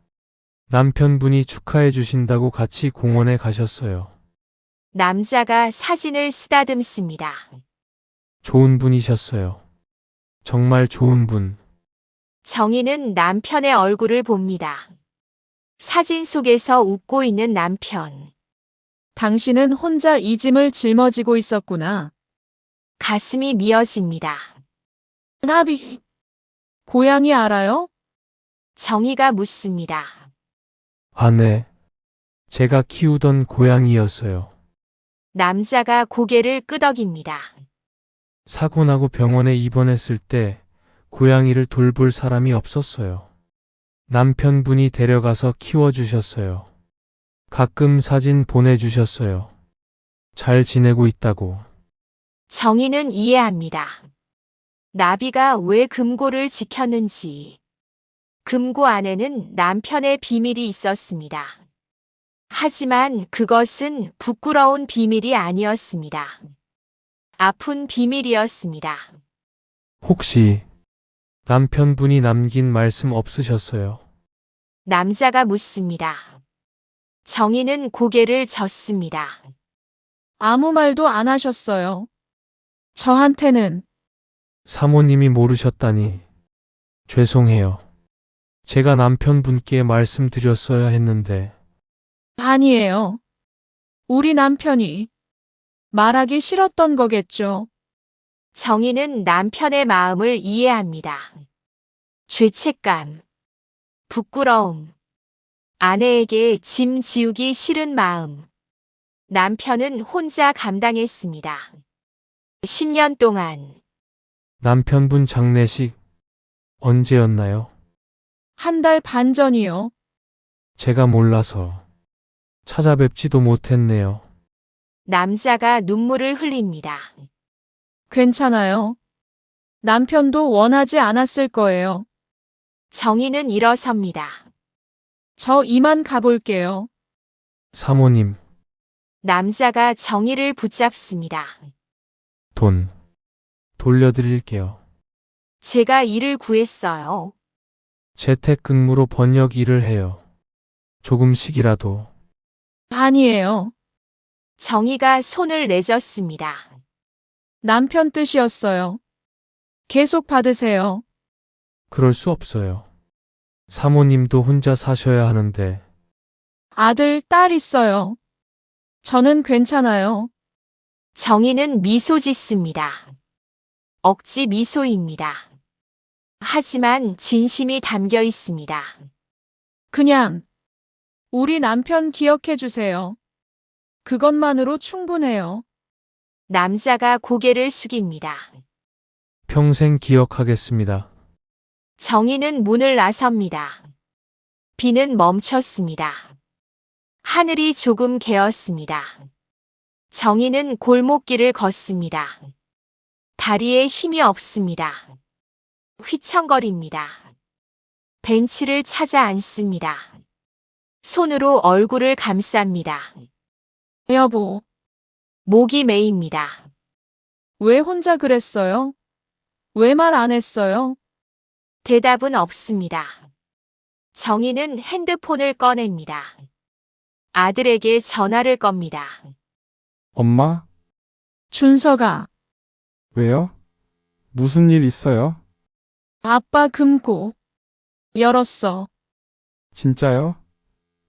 남편분이 축하해 주신다고 같이 공원에 가셨어요. 남자가 사진을 쓰다듬습니다. 좋은 분이셨어요. 정말 좋은 분. 정희는 남편의 얼굴을 봅니다. 사진 속에서 웃고 있는 남편. 당신은 혼자 이 짐을 짊어지고 있었구나. 가슴이 미어집니다. 나비. 고양이 알아요? 정희가 묻습니다. 네. 제가 키우던 고양이였어요. 남자가 고개를 끄덕입니다. 사고 나고 병원에 입원했을 때 고양이를 돌볼 사람이 없었어요. 남편분이 데려가서 키워주셨어요. 가끔 사진 보내주셨어요. 잘 지내고 있다고. 정희는 이해합니다. 나비가 왜 금고를 지켰는지. 금고 안에는 남편의 비밀이 있었습니다. 하지만 그것은 부끄러운 비밀이 아니었습니다. 아픈 비밀이었습니다. 혹시 남편분이 남긴 말씀 없으셨어요? 남자가 묻습니다. 정희는 고개를 젓습니다. 아무 말도 안 하셨어요. 저한테는 사모님이 모르셨다니. 죄송해요. 제가 남편분께 말씀드렸어야 했는데. 아니에요. 우리 남편이 말하기 싫었던 거겠죠. 정희는 남편의 마음을 이해합니다. 죄책감, 부끄러움, 아내에게 짐 지우기 싫은 마음. 남편은 혼자 감당했습니다. 10년 동안 남편분 장례식 언제였나요? 한 달 반 전이요. 제가 몰라서 찾아뵙지도 못했네요. 남자가 눈물을 흘립니다. 괜찮아요. 남편도 원하지 않았을 거예요. 정희는 일어섭니다. 저 이만 가볼게요. 사모님, 남자가 정희를 붙잡습니다. 돈 돌려드릴게요. 제가 일을 구했어요. 재택근무로 번역 일을 해요. 조금씩이라도. 아니에요. 정희가 손을 내젓습니다. 남편 뜻이었어요. 계속 받으세요. 그럴 수 없어요. 사모님도 혼자 사셔야 하는데. 아들, 딸 있어요. 저는 괜찮아요. 정희는 미소 짓습니다. 억지 미소입니다. 하지만 진심이 담겨 있습니다. 그냥 우리 남편 기억해 주세요. 그것만으로 충분해요. 남자가 고개를 숙입니다. 평생 기억하겠습니다. 정희는 문을 나섭니다. 비는 멈췄습니다. 하늘이 조금 개었습니다. 정희는 골목길을 걷습니다. 다리에 힘이 없습니다. 휘청거립니다. 벤치를 찾아 앉습니다. 손으로 얼굴을 감쌉니다. 여보, 목이 메입니다. 왜 혼자 그랬어요? 왜 말 안 했어요? 대답은 없습니다. 정희는 핸드폰을 꺼냅니다. 아들에게 전화를 겁니다. 엄마, 준서가 왜요? 무슨 일 있어요? 아빠 금고 열었어. 진짜요?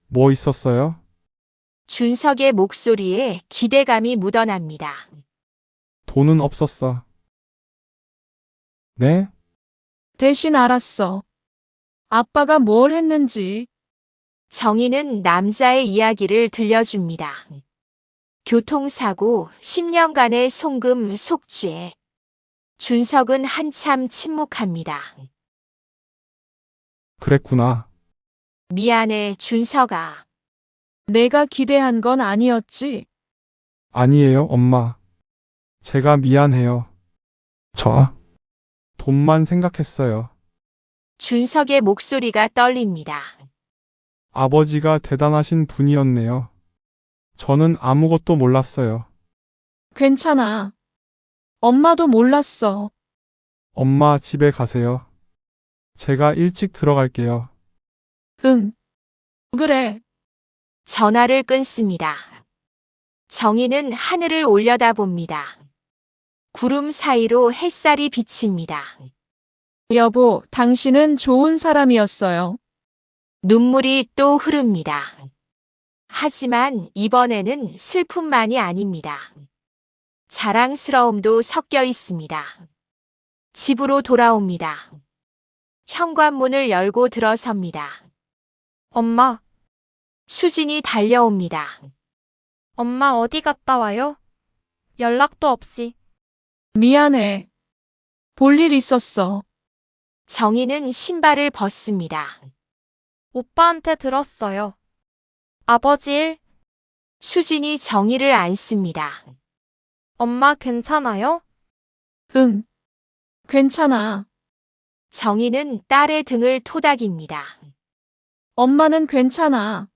뭐 있었어요? 준석의 목소리에 기대감이 묻어납니다. 돈은 없었어. 네? 대신 알았어. 아빠가 뭘 했는지. 정희는 남자의 이야기를 들려줍니다. 교통사고, 10년간의 송금, 속죄. 준석은 한참 침묵합니다. 그랬구나. 미안해, 준석아. 내가 기대한 건 아니었지. 아니에요, 엄마. 제가 미안해요. 저 돈만 생각했어요. 준석의 목소리가 떨립니다. 아버지가 대단하신 분이었네요. 저는 아무것도 몰랐어요. 괜찮아. 엄마도 몰랐어. 엄마 집에 가세요. 제가 일찍 들어갈게요. 응. 그래. 전화를 끊습니다. 정희는 하늘을 올려다봅니다. 구름 사이로 햇살이 비칩니다. 여보, 당신은 좋은 사람이었어요. 눈물이 또 흐릅니다. 하지만 이번에는 슬픔만이 아닙니다. 자랑스러움도 섞여 있습니다. 집으로 돌아옵니다. 현관문을 열고 들어섭니다. 엄마, 수진이 달려옵니다. 엄마 어디 갔다 와요? 연락도 없이. 미안해. 볼일 있었어. 정희는 신발을 벗습니다. 오빠한테 들었어요. 아버지 일, 수진이 정희를 안습니다. 엄마 괜찮아요? 응. 괜찮아. 정희는 딸의 등을 토닥입니다. 엄마는 괜찮아.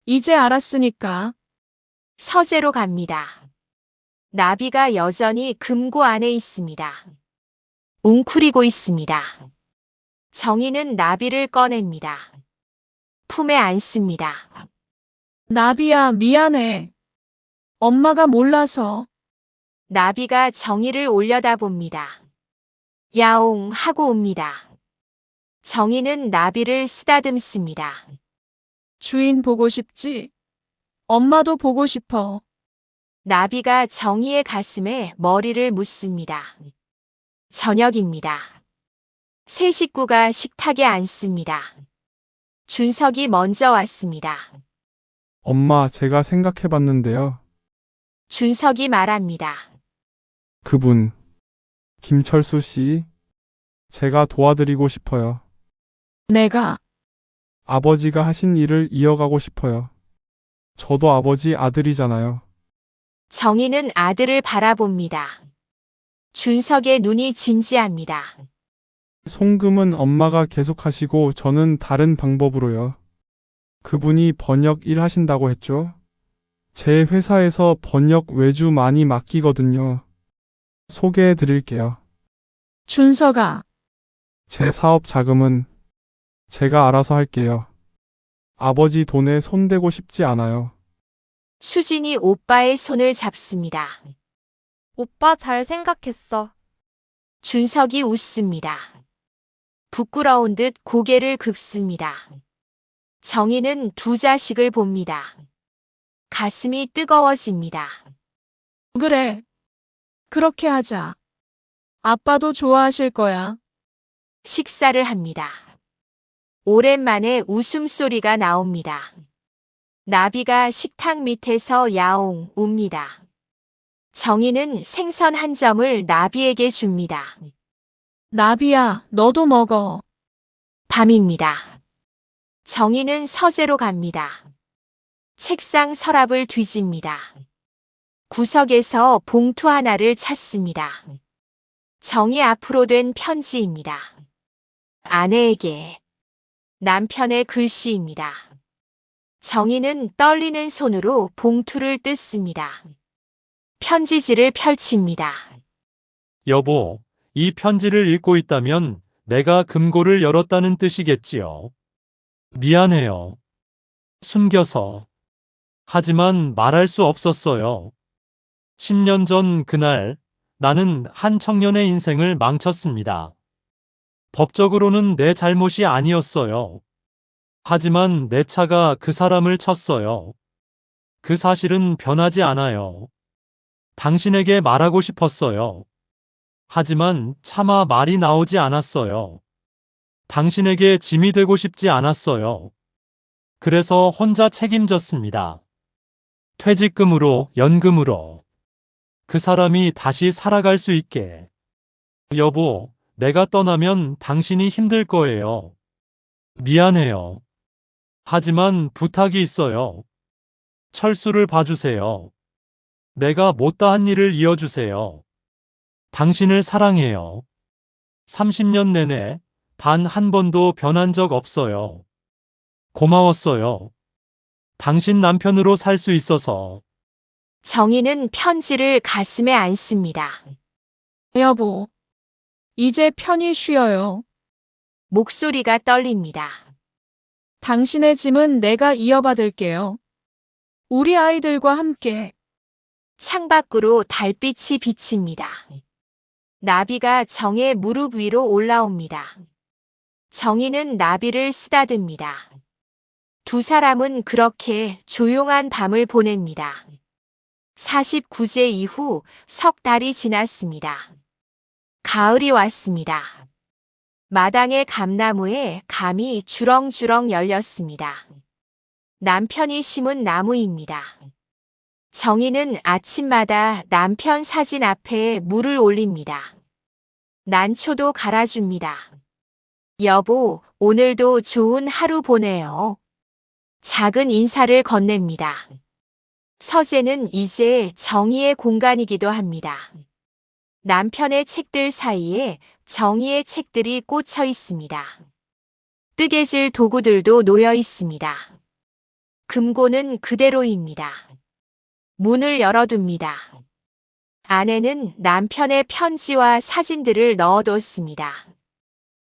이제 알았으니까. 서재로 갑니다. 나비가 여전히 금고 안에 있습니다. 웅크리고 있습니다. 정희는 나비를 꺼냅니다. 품에 안습니다. 나비야, 미안해. 엄마가 몰라서. 나비가 정희를 올려다봅니다. 야옹 하고 옵니다. 정희는 나비를 쓰다듬습니다. 주인 보고 싶지? 엄마도 보고 싶어. 나비가 정희의 가슴에 머리를 묻습니다. 저녁입니다. 세 식구가 식탁에 앉습니다. 준석이 먼저 왔습니다. 엄마, 제가 생각해봤는데요. 준석이 말합니다. 그분, 김철수 씨, 제가 도와드리고 싶어요. 내가. 아버지가 하신 일을 이어가고 싶어요. 저도 아버지 아들이잖아요. 정희는 아들을 바라봅니다. 준석의 눈이 진지합니다. 송금은 엄마가 계속하시고 저는 다른 방법으로요. 그분이 번역 일 하신다고 했죠? 제 회사에서 번역 외주 많이 맡기거든요. 소개해 드릴게요. 준석아. 제 사업 자금은 제가 알아서 할게요. 아버지 돈에 손대고 싶지 않아요. 수진이 오빠의 손을 잡습니다. 오빠 잘 생각했어. 준석이 웃습니다. 부끄러운 듯 고개를 긁습니다. 정희는 두 자식을 봅니다. 가슴이 뜨거워집니다. 그래. 그렇게 하자. 아빠도 좋아하실 거야. 식사를 합니다. 오랜만에 웃음소리가 나옵니다. 나비가 식탁 밑에서 야옹 웁니다. 정희는 생선 한 점을 나비에게 줍니다. 나비야, 너도 먹어. 밤입니다. 정희는 서재로 갑니다. 책상 서랍을 뒤집니다. 구석에서 봉투 하나를 찾습니다. 정희 앞으로 된 편지입니다. 아내에게. 남편의 글씨입니다. 정희는 떨리는 손으로 봉투를 뜯습니다. 편지지를 펼칩니다. 여보, 이 편지를 읽고 있다면 내가 금고를 열었다는 뜻이겠지요. 미안해요. 숨겨서. 하지만 말할 수 없었어요. 10년 전 그날 나는 한 청년의 인생을 망쳤습니다. 법적으로는 내 잘못이 아니었어요. 하지만 내 차가 그 사람을 쳤어요. 그 사실은 변하지 않아요. 당신에게 말하고 싶었어요. 하지만 차마 말이 나오지 않았어요. 당신에게 짐이 되고 싶지 않았어요. 그래서 혼자 책임졌습니다. 퇴직금으로, 연금으로. 그 사람이 다시 살아갈 수 있게. 여보, 내가 떠나면 당신이 힘들 거예요. 미안해요. 하지만 부탁이 있어요. 철수를 봐주세요. 내가 못다한 일을 이어주세요. 당신을 사랑해요. 30년 내내 단 한 번도 변한 적 없어요. 고마웠어요. 당신 남편으로 살 수 있어서. 정희는 편지를 가슴에 안습니다. 여보, 이제 편히 쉬어요. 목소리가 떨립니다. 당신의 짐은 내가 이어받을게요. 우리 아이들과 함께. 창밖으로 달빛이 비칩니다. 나비가 정의 무릎 위로 올라옵니다. 정희는 나비를 쓰다듬니다. 두 사람은 그렇게 조용한 밤을 보냅니다. 49세 이후 석 달이 지났습니다. 가을이 왔습니다. 마당의 감나무에 감이 주렁주렁 열렸습니다. 남편이 심은 나무입니다. 정희는 아침마다 남편 사진 앞에 물을 올립니다. 난초도 갈아줍니다. 여보, 오늘도 좋은 하루 보내요. 작은 인사를 건넵니다. 서재는 이제 정희의 공간이기도 합니다. 남편의 책들 사이에 정희의 책들이 꽂혀 있습니다. 뜨개질 도구들도 놓여 있습니다. 금고는 그대로입니다. 문을 열어둡니다. 안에는 남편의 편지와 사진들을 넣어뒀습니다.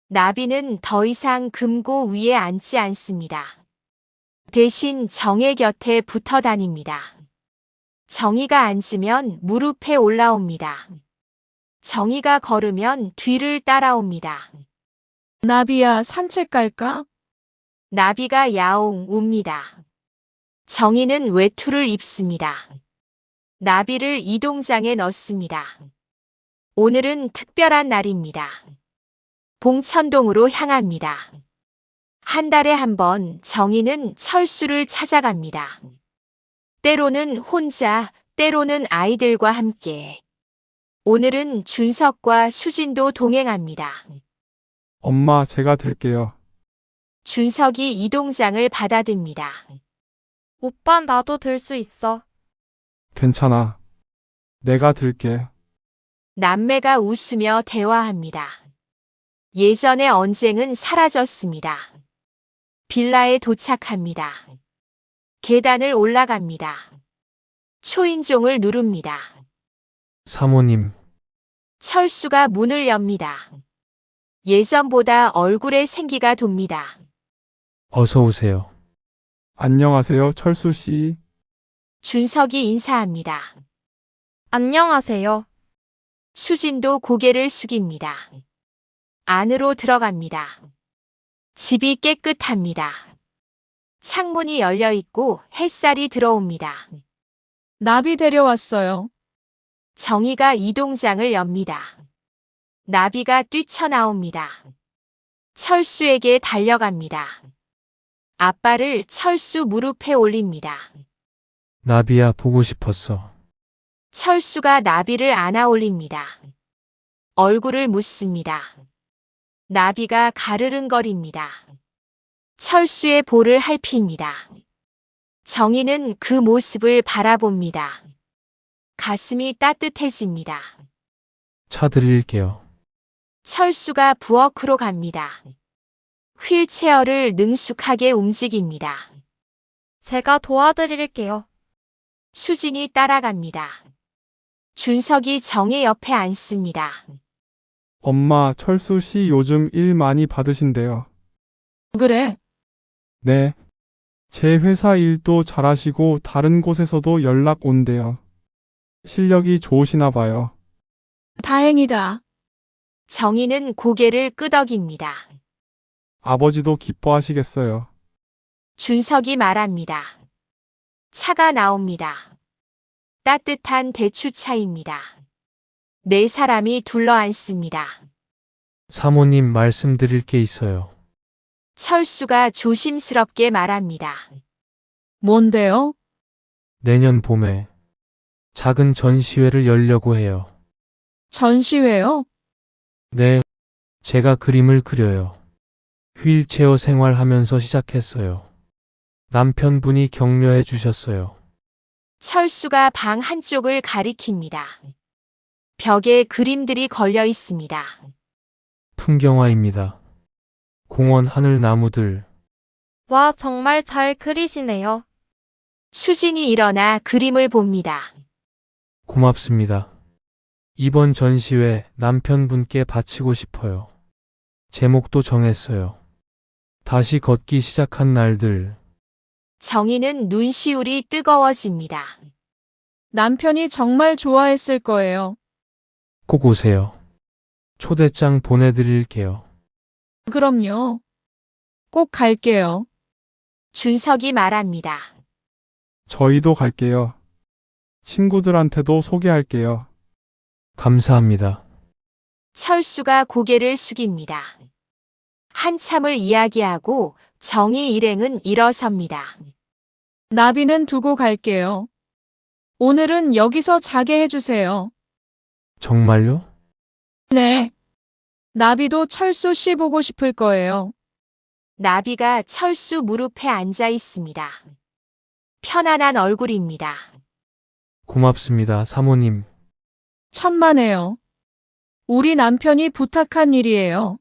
나비는 더 이상 금고 위에 앉지 않습니다. 대신 정의 곁에 붙어 다닙니다. 정희가 앉으면 무릎에 올라옵니다. 정희가 걸으면 뒤를 따라옵니다. 나비야, 산책 갈까? 나비가 야옹 웁니다. 정희는 외투를 입습니다. 나비를 이동장에 넣습니다. 오늘은 특별한 날입니다. 봉천동으로 향합니다. 한 달에 한 번 정희는 철수를 찾아갑니다. 때로는 혼자, 때로는 아이들과 함께. 오늘은 준석과 수진도 동행합니다. 엄마, 제가 들게요. 준석이 이동장을 받아듭니다. 오빠 나도 들 수 있어. 괜찮아. 내가 들게. 남매가 웃으며 대화합니다. 예전의 언쟁은 사라졌습니다. 빌라에 도착합니다. 계단을 올라갑니다. 초인종을 누릅니다. 사모님, 철수가 문을 엽니다. 예전보다 얼굴에 생기가 돕니다. 어서 오세요. 안녕하세요, 철수 씨. 준석이 인사합니다. 안녕하세요. 수진도 고개를 숙입니다. 안으로 들어갑니다. 집이 깨끗합니다. 창문이 열려 있고 햇살이 들어옵니다. 나비 데려왔어요. 정희가 이동장을 엽니다. 나비가 뛰쳐나옵니다. 철수에게 달려갑니다. 아빠를 철수 무릎에 올립니다. 나비야, 보고 싶었어. 철수가 나비를 안아 올립니다. 얼굴을 묻습니다. 나비가 가르릉거립니다. 철수의 볼을 핥힙니다. 정희는 그 모습을 바라봅니다. 가슴이 따뜻해집니다. 차 드릴게요. 철수가 부엌으로 갑니다. 휠체어를 능숙하게 움직입니다. 제가 도와드릴게요. 수진이 따라갑니다. 준석이 정의 옆에 앉습니다. 엄마, 철수 씨 요즘 일 많이 받으신대요. 그래, 네. 제 회사 일도 잘하시고 다른 곳에서도 연락 온대요. 실력이 좋으시나 봐요. 다행이다. 정희는 고개를 끄덕입니다. 아버지도 기뻐하시겠어요. 준석이 말합니다. 차가 나옵니다. 따뜻한 대추차입니다. 네 사람이 둘러앉습니다. 사모님 말씀드릴 게 있어요. 철수가 조심스럽게 말합니다. 뭔데요? 내년 봄에 작은 전시회를 열려고 해요. 전시회요? 네, 제가 그림을 그려요. 휠체어 생활하면서 시작했어요. 남편분이 격려해 주셨어요. 철수가 방 한쪽을 가리킵니다. 벽에 그림들이 걸려 있습니다. 풍경화입니다. 공원 하늘 나무들, 와, 정말 잘 그리시네요. 수진이 일어나 그림을 봅니다. 고맙습니다. 이번 전시회 남편분께 바치고 싶어요. 제목도 정했어요. 다시 걷기 시작한 날들. 정희는 눈시울이 뜨거워집니다. 남편이 정말 좋아했을 거예요. 꼭 오세요. 초대장 보내드릴게요. 그럼요. 꼭 갈게요. 준석이 말합니다. 저희도 갈게요. 친구들한테도 소개할게요. 감사합니다. 철수가 고개를 숙입니다. 한참을 이야기하고 정희 일행은 일어섭니다. 나비는 두고 갈게요. 오늘은 여기서 자게 해주세요. 정말요? 네. 나비도 철수 씨 보고 싶을 거예요. 나비가 철수 무릎에 앉아 있습니다. 편안한 얼굴입니다. 고맙습니다, 사모님. 천만에요. 우리 남편이 부탁한 일이에요.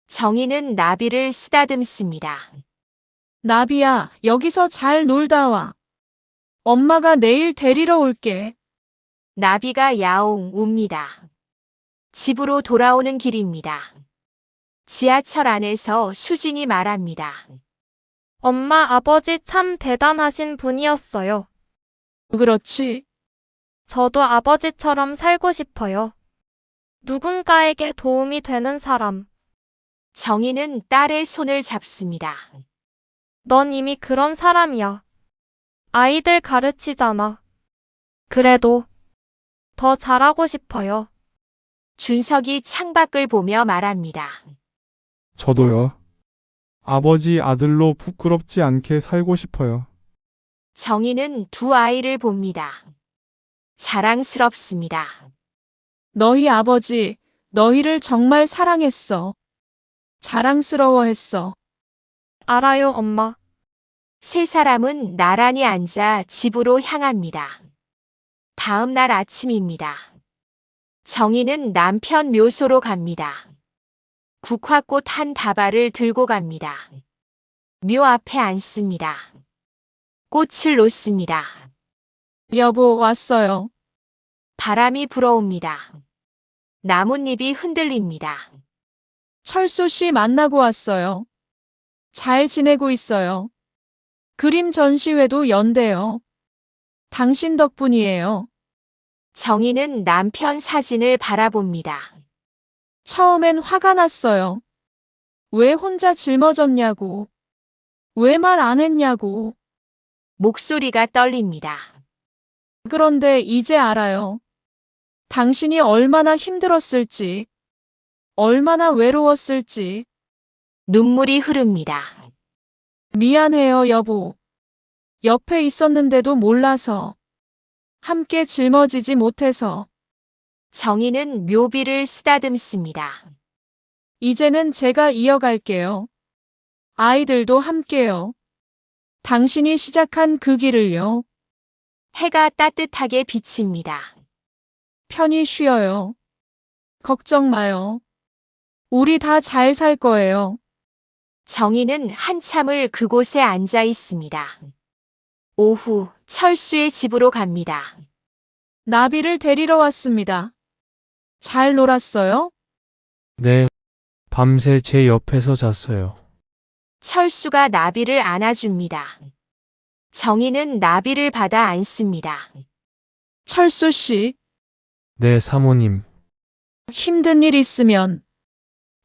정희는 나비를 쓰다듬습니다. 나비야, 여기서 잘 놀다 와. 엄마가 내일 데리러 올게. 나비가 야옹 웁니다. 집으로 돌아오는 길입니다. 지하철 안에서 수진이 말합니다. 엄마, 아버지 참 대단하신 분이었어요. 그렇지. 저도 아버지처럼 살고 싶어요. 누군가에게 도움이 되는 사람. 정희는 딸의 손을 잡습니다. 넌 이미 그런 사람이야. 아이들 가르치잖아. 그래도 더 잘하고 싶어요. 준석이 창밖을 보며 말합니다. 저도요. 아버지 아들로 부끄럽지 않게 살고 싶어요. 정희는 두 아이를 봅니다. 자랑스럽습니다. 너희 아버지, 너희를 정말 사랑했어. 자랑스러워했어. 알아요, 엄마. 세 사람은 나란히 앉아 집으로 향합니다. 다음 날 아침입니다. 정희는 남편 묘소로 갑니다. 국화꽃 한 다발을 들고 갑니다. 묘 앞에 앉습니다. 꽃을 놓습니다. 여보, 왔어요. 바람이 불어옵니다. 나뭇잎이 흔들립니다. 철수 씨 만나고 왔어요. 잘 지내고 있어요. 그림 전시회도 연대요. 당신 덕분이에요. 정희는 남편 사진을 바라봅니다. 처음엔 화가 났어요. 왜 혼자 짊어졌냐고. 왜 말 안 했냐고. 목소리가 떨립니다. 그런데 이제 알아요. 당신이 얼마나 힘들었을지, 얼마나 외로웠을지. 눈물이 흐릅니다. 미안해요, 여보. 옆에 있었는데도 몰라서. 함께 짊어지지 못해서. 정희는 묘비를 쓰다듬습니다. 이제는 제가 이어갈게요. 아이들도 함께요. 당신이 시작한 그 길을요. 해가 따뜻하게 비칩니다. 편히 쉬어요. 걱정 마요. 우리 다 잘 살 거예요. 정희는 한참을 그곳에 앉아 있습니다. 오후 철수의 집으로 갑니다. 나비를 데리러 왔습니다. 잘 놀았어요? 네, 밤새 제 옆에서 잤어요. 철수가 나비를 안아줍니다. 정희는 나비를 받아 안습니다. 철수 씨, 네, 사모님. 힘든 일 있으면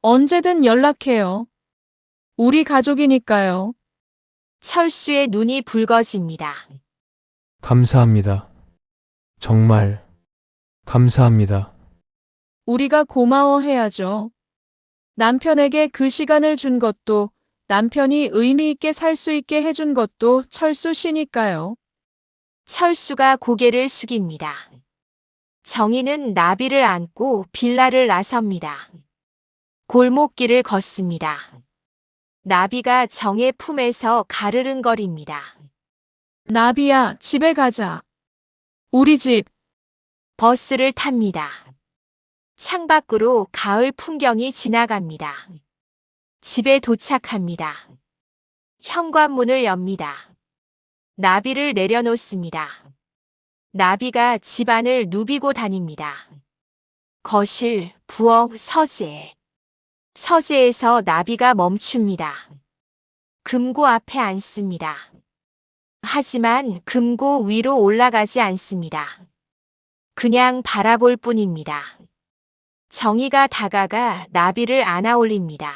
언제든 연락해요. 우리 가족이니까요. 철수의 눈이 붉어집니다. 감사합니다. 정말 감사합니다. 우리가 고마워해야죠. 남편에게 그 시간을 준 것도, 남편이 의미 있게 살 수 있게 해준 것도 철수 씨니까요. 철수가 고개를 숙입니다. 정희는 나비를 안고 빌라를 나섭니다. 골목길을 걷습니다. 나비가 정의 품에서 가르릉거립니다. 나비야, 집에 가자. 우리 집. 버스를 탑니다. 창밖으로 가을 풍경이 지나갑니다. 집에 도착합니다. 현관문을 엽니다. 나비를 내려놓습니다. 나비가 집안을 누비고 다닙니다. 거실, 부엌, 서재. 서재에서 나비가 멈춥니다. 금고 앞에 앉습니다. 하지만 금고 위로 올라가지 않습니다. 그냥 바라볼 뿐입니다. 정희가 다가가 나비를 안아 올립니다.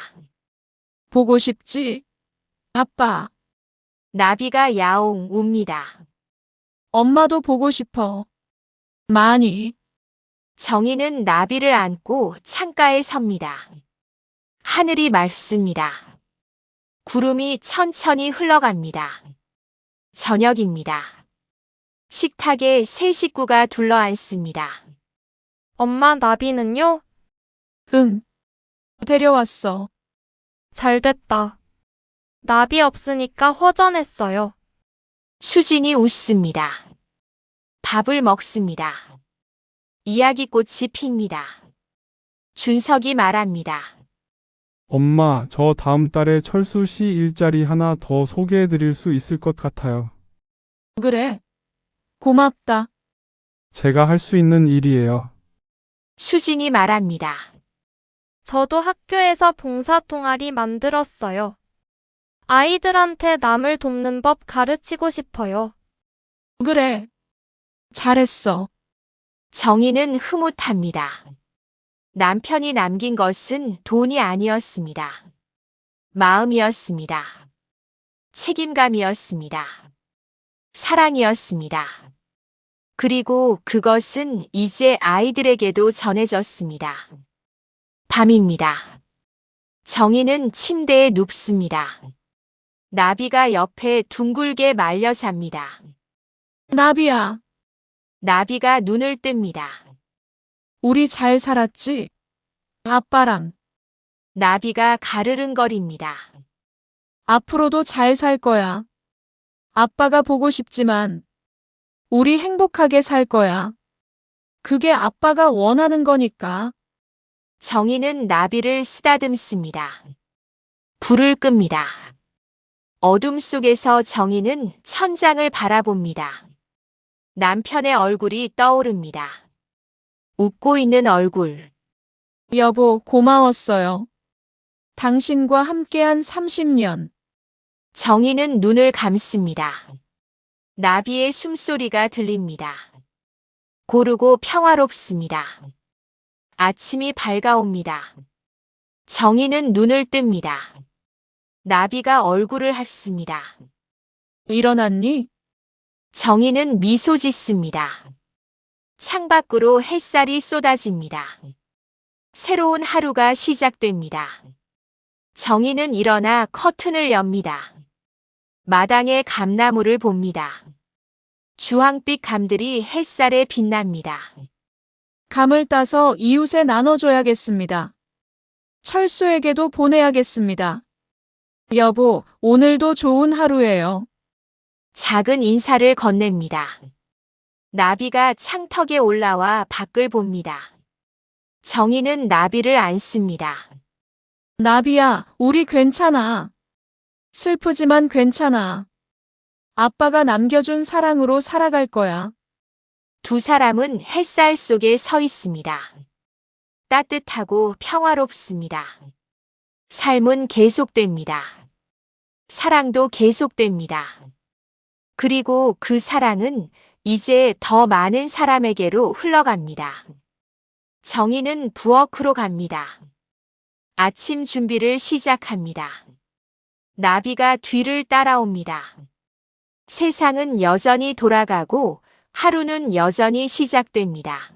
보고 싶지? 아빠, 나비가 야옹 웁니다. 엄마도 보고 싶어. 많이. 정희는 나비를 안고 창가에 섭니다. 하늘이 맑습니다. 구름이 천천히 흘러갑니다. 저녁입니다. 식탁에 세 식구가 둘러앉습니다. 엄마 나비는요? 응. 데려왔어. 잘 됐다. 나비 없으니까 허전했어요. 수진이 웃습니다. 밥을 먹습니다. 이야기꽃이 핍니다. 준석이 말합니다. 엄마, 저 다음 달에 철수 씨 일자리 하나 더 소개해 드릴 수 있을 것 같아요. 그래. 고맙다. 제가 할 수 있는 일이에요. 수진이 말합니다. 저도 학교에서 봉사 동아리 만들었어요. 아이들한테 남을 돕는 법 가르치고 싶어요. 그래. 잘했어. 정희는 흐뭇합니다. 남편이 남긴 것은 돈이 아니었습니다. 마음이었습니다. 책임감이었습니다. 사랑이었습니다. 그리고 그것은 이제 아이들에게도 전해졌습니다. 밤입니다. 정희는 침대에 눕습니다. 나비가 옆에 둥글게 말려 잡니다. 나비야, 나비가 눈을 뜹니다. 우리 잘 살았지? 아빠랑. 나비가 가르릉거립니다. 앞으로도 잘 살 거야. 아빠가 보고 싶지만, 우리 행복하게 살 거야. 그게 아빠가 원하는 거니까. 정희는 나비를 쓰다듬습니다. 불을 끕니다. 어둠 속에서 정희는 천장을 바라봅니다. 남편의 얼굴이 떠오릅니다. 웃고 있는 얼굴. 여보, 고마웠어요. 당신과 함께한 30년. 정희는 눈을 감습니다. 나비의 숨소리가 들립니다. 고르고 평화롭습니다. 아침이 밝아옵니다. 정희는 눈을 뜹니다. 나비가 얼굴을 핥습니다. 일어났니? 정희는 미소 짓습니다. 창밖으로 햇살이 쏟아집니다. 새로운 하루가 시작됩니다. 정희는 일어나 커튼을 엽니다. 마당의 감나무를 봅니다. 주황빛 감들이 햇살에 빛납니다. 감을 따서 이웃에 나눠줘야겠습니다. 철수에게도 보내야겠습니다. 여보, 오늘도 좋은 하루예요. 작은 인사를 건넵니다. 나비가 창턱에 올라와 밖을 봅니다. 정희는 나비를 안습니다. 나비야, 우리 괜찮아. 슬프지만 괜찮아. 아빠가 남겨준 사랑으로 살아갈 거야. 두 사람은 햇살 속에 서 있습니다. 따뜻하고 평화롭습니다. 삶은 계속됩니다. 사랑도 계속됩니다. 그리고 그 사랑은 이제 더 많은 사람에게로 흘러갑니다. 정희는 부엌으로 갑니다. 아침 준비를 시작합니다. 나비가 뒤를 따라옵니다. 세상은 여전히 돌아가고 하루는 여전히 시작됩니다.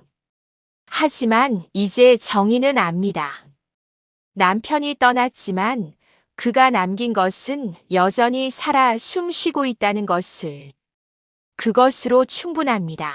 하지만 이제 정희는 압니다. 남편이 떠났지만 그가 남긴 것은 여전히 살아 숨쉬고 있다는 것을. 그것으로 충분합니다.